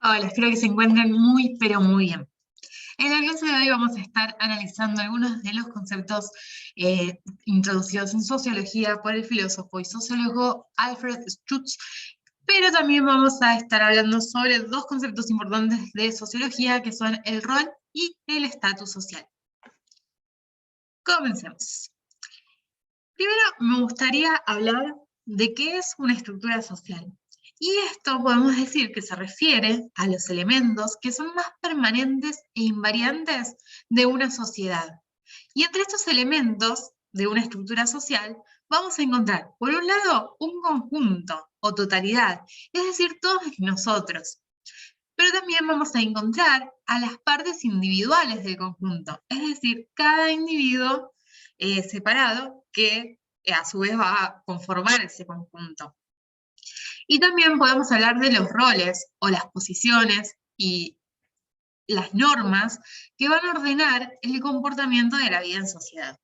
Hola, espero que se encuentren muy, pero muy bien. En la clase de hoy vamos a estar analizando algunos de los conceptos introducidos en sociología por el filósofo y sociólogo Alfred Stutz, pero también vamos a estar hablando sobre dos conceptos importantes de sociología, que son el rol y el estatus social. Comencemos. Primero, me gustaría hablar de qué es una estructura social. Y esto podemos decir que se refiere a los elementos que son más permanentes e invariantes de una sociedad. Y entre estos elementos de una estructura social vamos a encontrar, por un lado, un conjunto o totalidad, es decir, todos nosotros. Pero también vamos a encontrar a las partes individuales del conjunto, es decir, cada individuo separado que a su vez va a conformar ese conjunto. Y también podemos hablar de los roles o las posiciones y las normas que van a ordenar el comportamiento de la vida en sociedad.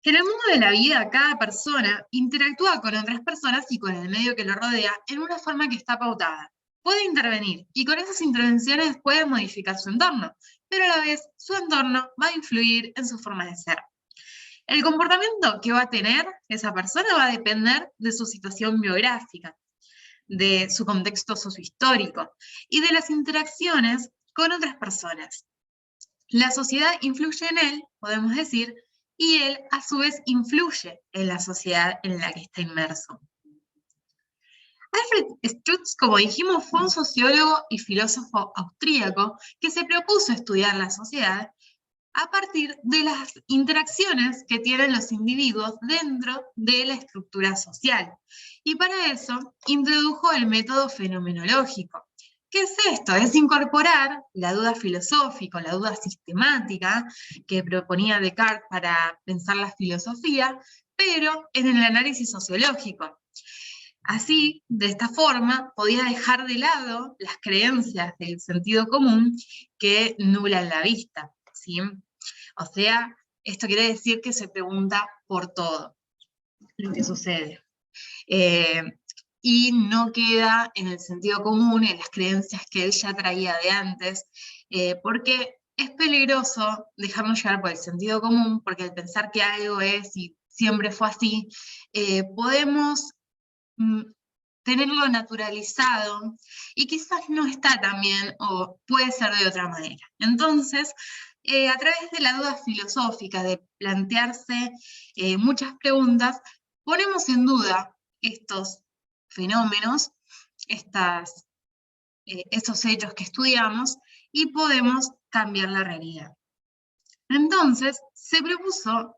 En el mundo de la vida, cada persona interactúa con otras personas y con el medio que lo rodea en una forma que está pautada. Puede intervenir y con esas intervenciones puede modificar su entorno, pero a la vez su entorno va a influir en su forma de ser. El comportamiento que va a tener esa persona va a depender de su situación biográfica, de su contexto sociohistórico y de las interacciones con otras personas. La sociedad influye en él, podemos decir, y él a su vez influye en la sociedad en la que está inmerso. Alfred Stutz, como dijimos, fue un sociólogo y filósofo austríaco que se propuso estudiar la sociedad a partir de las interacciones que tienen los individuos dentro de la estructura social. Y para eso introdujo el método fenomenológico. ¿Qué es esto? Es incorporar la duda filosófica, la duda sistemática que proponía Descartes para pensar la filosofía, pero en el análisis sociológico. Así, de esta forma, podía dejar de lado las creencias del sentido común que nulan la vista, ¿sí? O sea, esto quiere decir que se pregunta por todo lo que sucede. Y no queda en el sentido común, en las creencias que él ya traía de antes, porque es peligroso dejarnos llevar por el sentido común, porque al pensar que algo es y siempre fue así, podemos tenerlo naturalizado y quizás no está tan bien o puede ser de otra manera. Entonces, a través de la duda filosófica, de plantearse muchas preguntas, ponemos en duda estos fenómenos, estos hechos que estudiamos y podemos cambiar la realidad. Entonces, se propuso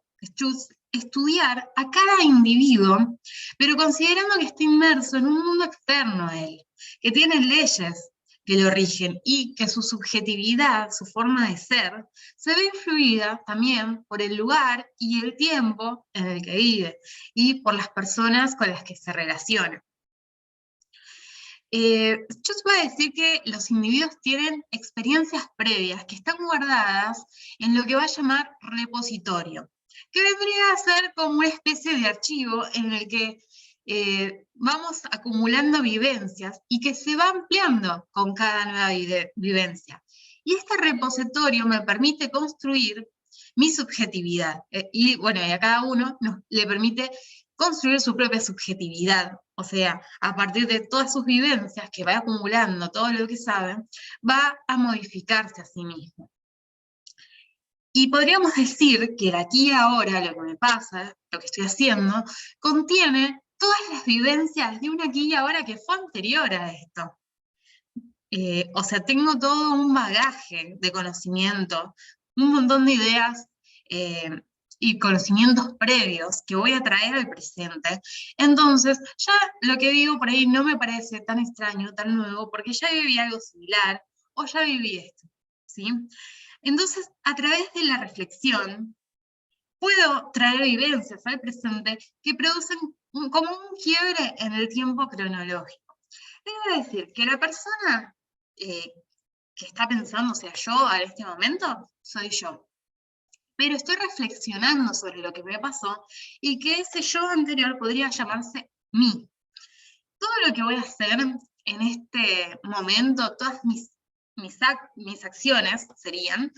estudiar a cada individuo, pero considerando que está inmerso en un mundo externo a él, que tiene leyes que lo rigen y que su subjetividad, su forma de ser, se ve influida también por el lugar y el tiempo en el que vive y por las personas con las que se relaciona. Yo te voy a decir que los individuos tienen experiencias previas que están guardadas en lo que va a llamar repositorio, que vendría a ser como una especie de archivo en el que vamos acumulando vivencias y que se va ampliando con cada nueva vivencia. Y este repositorio me permite construir mi subjetividad. Y bueno, y a cada uno le permite construir su propia subjetividad. O sea, a partir de todas sus vivencias que va acumulando, todo lo que sabe, va a modificarse a sí mismo. Y podríamos decir que el aquí y ahora, lo que me pasa, lo que estoy haciendo, contiene todas las vivencias de un aquí y ahora que fue anterior a esto. O sea, tengo todo un bagaje de conocimiento, un montón de ideas y conocimientos previos que voy a traer al presente. Entonces, ya lo que digo por ahí no me parece tan extraño, tan nuevo, porque ya viví algo similar o ya viví esto, ¿sí? Entonces, a través de la reflexión, puedo traer vivencias al presente que producen como un quiebre en el tiempo cronológico. Debo decir que la persona que está pensando, o sea, yo en este momento, soy yo. Pero estoy reflexionando sobre lo que me pasó y que ese yo anterior podría llamarse mí. todo lo que voy a hacer en este momento, todas mis acciones serían,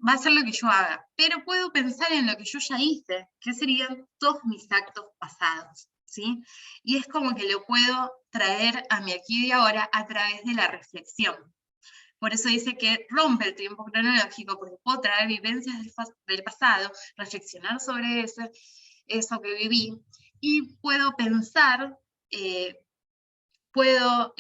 va a ser lo que yo haga, pero puedo pensar en lo que yo ya hice, que serían todos mis actos pasados, ¿sí? Y es como que lo puedo traer a mi aquí y ahora a través de la reflexión. Por eso dice que rompe el tiempo cronológico, porque puedo traer vivencias del pasado, reflexionar sobre eso que viví, y puedo pensar, eh, puedo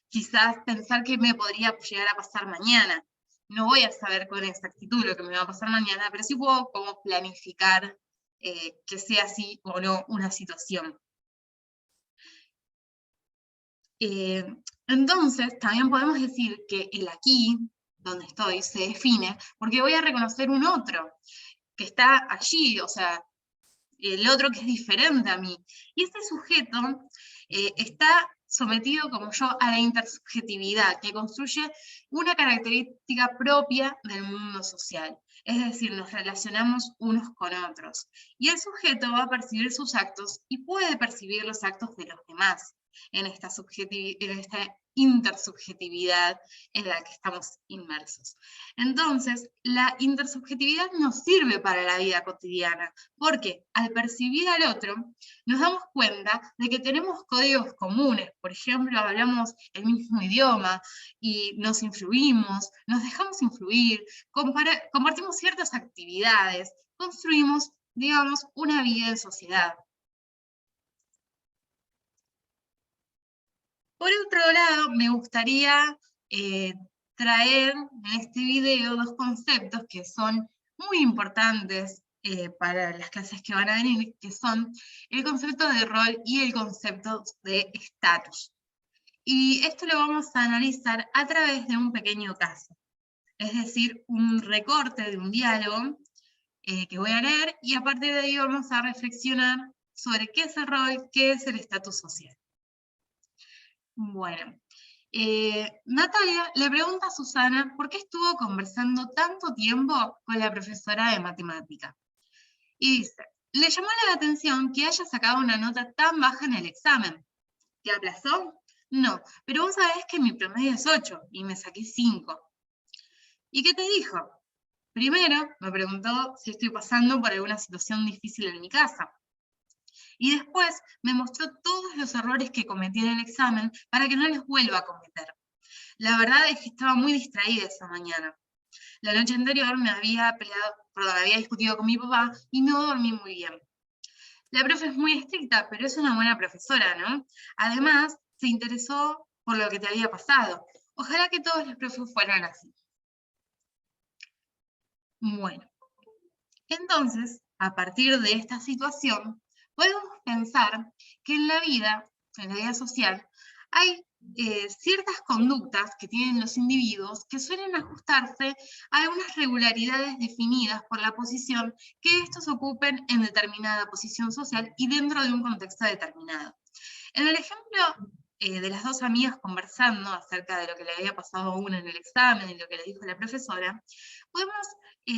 quizás pensar que me podría llegar a pasar mañana. No voy a saber con exactitud lo que me va a pasar mañana, pero sí puedo como planificar que sea así o no una situación. Eh, entonces, también podemos decir que el aquí, donde estoy, se define porque voy a reconocer un otro que está allí, o sea, el otro que es diferente a mí. Y este sujeto está sometido como yo a la intersubjetividad, que construye una característica propia del mundo social. Es decir, nos relacionamos unos con otros. Y el sujeto va a percibir sus actos y puede percibir los actos de los demás en esta intersubjetividad en la que estamos inmersos. Entonces, la intersubjetividad nos sirve para la vida cotidiana, porque al percibir al otro, nos damos cuenta de que tenemos códigos comunes. Por ejemplo, hablamos el mismo idioma y nos influimos, nos dejamos influir, compartimos ciertas actividades, construimos, digamos, una vida en sociedad. Por otro lado, me gustaría traer en este video dos conceptos que son muy importantes para las clases que van a venir, que son el concepto de rol y el concepto de estatus. Y esto lo vamos a analizar a través de un pequeño caso, es decir, un recorte de un diálogo que voy a leer, y a partir de ahí vamos a reflexionar sobre qué es el rol, qué es el estatus social. Bueno, Natalia le pregunta a Susana por qué estuvo conversando tanto tiempo con la profesora de matemática. Y dice, le llamó la atención que haya sacado una nota tan baja en el examen. ¿Te aplazó? No, pero vos sabés que mi promedio es 8 y me saqué 5. ¿Y qué te dijo? Primero me preguntó si estoy pasando por alguna situación difícil en mi casa. Y después me mostró todos los errores que cometí en el examen para que no los vuelva a cometer. La verdad es que estaba muy distraída esa mañana. La noche anterior me había había discutido con mi papá y no dormí muy bien. La profe es muy estricta, pero es una buena profesora, ¿no? Además, se interesó por lo que te había pasado. Ojalá que todos los profes fueran así. Bueno, entonces, a partir de esta situación, podemos pensar que en la vida social, hay ciertas conductas que tienen los individuos que suelen ajustarse a algunas regularidades definidas por la posición que estos ocupen en determinada posición social y dentro de un contexto determinado. En el ejemplo de las dos amigas conversando acerca de lo que le había pasado a una en el examen y lo que le dijo la profesora, podemos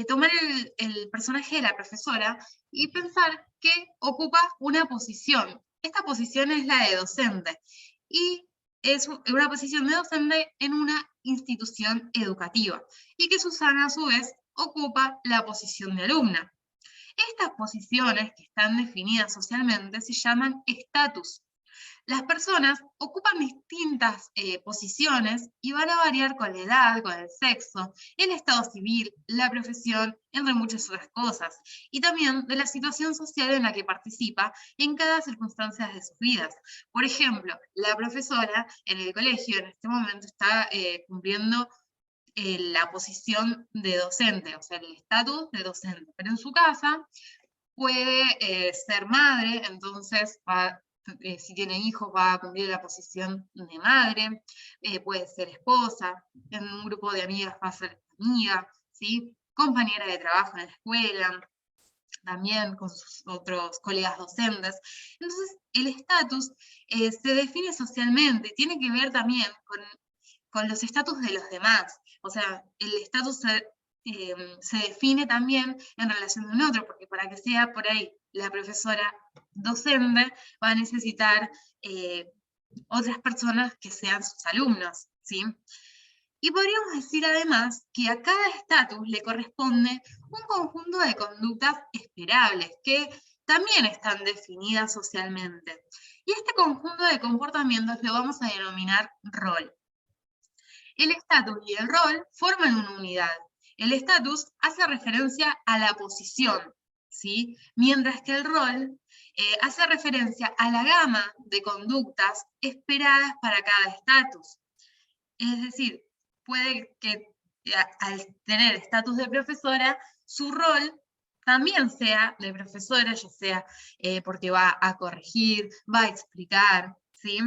tomar el personaje de la profesora y pensar que ocupa una posición. Esta posición es la de docente y es una posición de docente en una institución educativa, y que Susana a su vez ocupa la posición de alumna. Estas posiciones que están definidas socialmente se llaman estatus. Las personas ocupan distintas posiciones y van a variar con la edad, con el sexo, el estado civil, la profesión, entre muchas otras cosas, y también de la situación social en la que participa en cada circunstancia de sus vidas. Por ejemplo, la profesora en el colegio en este momento está cumpliendo la posición de docente, o sea, el estatus de docente, pero en su casa puede ser madre, entonces si tiene hijos va a cumplir la posición de madre, puede ser esposa, en un grupo de amigas va a ser amiga, ¿sí? Compañera de trabajo en la escuela, también con sus otros colegas docentes. Entonces, el estatus se define socialmente, tiene que ver también con los estatus de los demás. O sea, el estatus se define también en relación de un otro, porque para que sea por ahí la profesora docente va a necesitar otras personas que sean sus alumnos, ¿sí? Y podríamos decir además que a cada estatus le corresponde un conjunto de conductas esperables que también están definidas socialmente. Y este conjunto de comportamientos lo vamos a denominar rol. El estatus y el rol forman una unidad. El estatus hace referencia a la posición, ¿sí? Mientras que el rol hace referencia a la gama de conductas esperadas para cada estatus. Es decir, puede que al tener estatus de profesora, su rol también sea de profesora, ya sea porque va a corregir, va a explicar, ¿sí?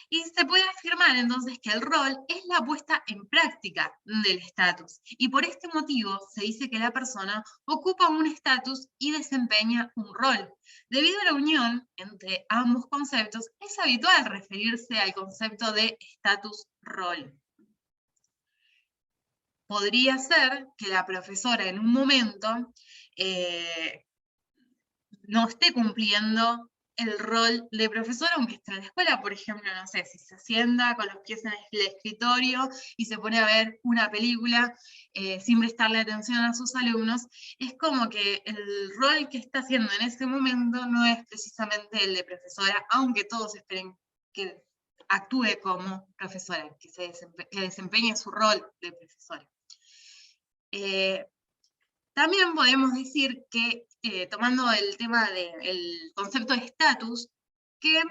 Y se puede afirmar entonces que el rol es la puesta en práctica del estatus. Y por este motivo se dice que la persona ocupa un estatus y desempeña un rol. Debido a la unión entre ambos conceptos, es habitual referirse al concepto de estatus-rol. Podría ser que la profesora en un momento no esté cumpliendo el rol de profesora, aunque esté en la escuela, por ejemplo, no sé, si se sienta con los pies en el escritorio y se pone a ver una película sin prestarle atención a sus alumnos, es como que el rol que está haciendo en ese momento no es precisamente el de profesora, aunque todos esperen que actúe como profesora, que desempeñe su rol de profesora. También podemos decir que, tomando el tema del concepto de estatus, que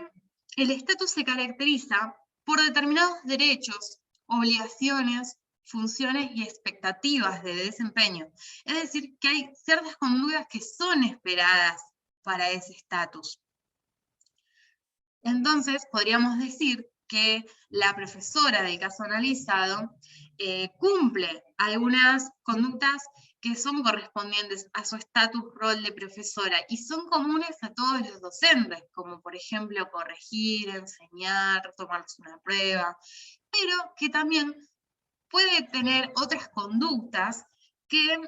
el estatus se caracteriza por determinados derechos, obligaciones, funciones y expectativas de desempeño. Es decir, que hay ciertas conductas que son esperadas para ese estatus. Entonces, podríamos decir que la profesora del caso analizado cumple algunas conductas que son correspondientes a su estatus rol de profesora y son comunes a todos los docentes, como por ejemplo corregir, enseñar, tomarse una prueba, pero que también puede tener otras conductas que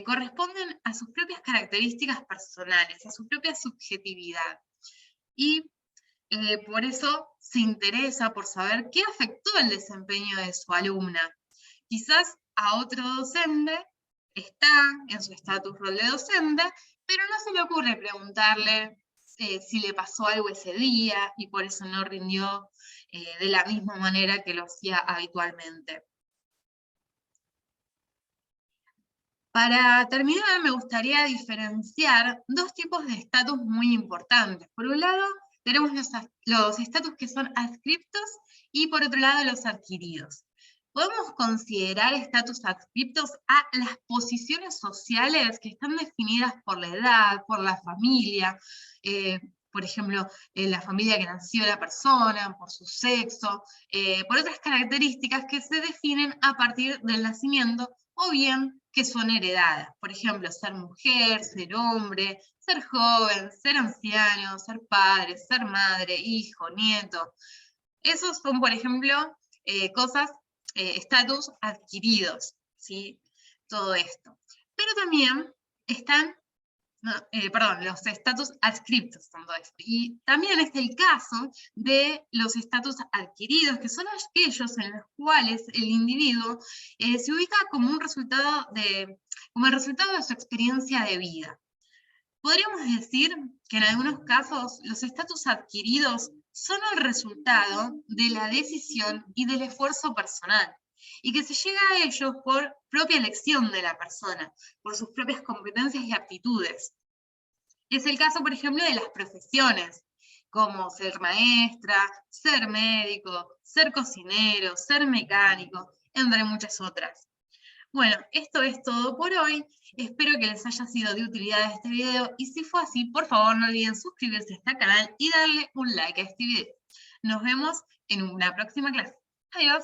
corresponden a sus propias características personales, a su propia subjetividad. Y por eso se interesa por saber qué afectó el desempeño de su alumna. Quizás a otro docente está en su estatus rol de docente, pero no se le ocurre preguntarle si le pasó algo ese día y por eso no rindió de la misma manera que lo hacía habitualmente. Para terminar, me gustaría diferenciar dos tipos de estatus muy importantes. Por un lado, tenemos los estatus que son adscriptos y por otro lado los adquiridos. Podemos considerar estatus adscriptos a las posiciones sociales que están definidas por la edad, por la familia, por ejemplo, la familia que nació la persona, por su sexo, por otras características que se definen a partir del nacimiento o bien que son heredadas. Por ejemplo, ser mujer, ser hombre, ser joven, ser anciano, ser padre, ser madre, hijo, nieto. Esos son, por ejemplo, estatus adquiridos, ¿sí? Todo esto. Pero también están los estatus adscriptos son todo esto. Y también es el caso de los estatus adquiridos, que son aquellos en los cuales el individuo se ubica como el resultado de su experiencia de vida. Podríamos decir que en algunos casos los estatus adquiridos son el resultado de la decisión y del esfuerzo personal, y que se llega a ellos por propia elección de la persona, por sus propias competencias y aptitudes. Es el caso, por ejemplo, de las profesiones, como ser maestra, ser médico, ser cocinero, ser mecánico, entre muchas otras. Bueno, esto es todo por hoy. Espero que les haya sido de utilidad este video y si fue así, por favor no olviden suscribirse a este canal y darle un like a este video. Nos vemos en una próxima clase. Adiós.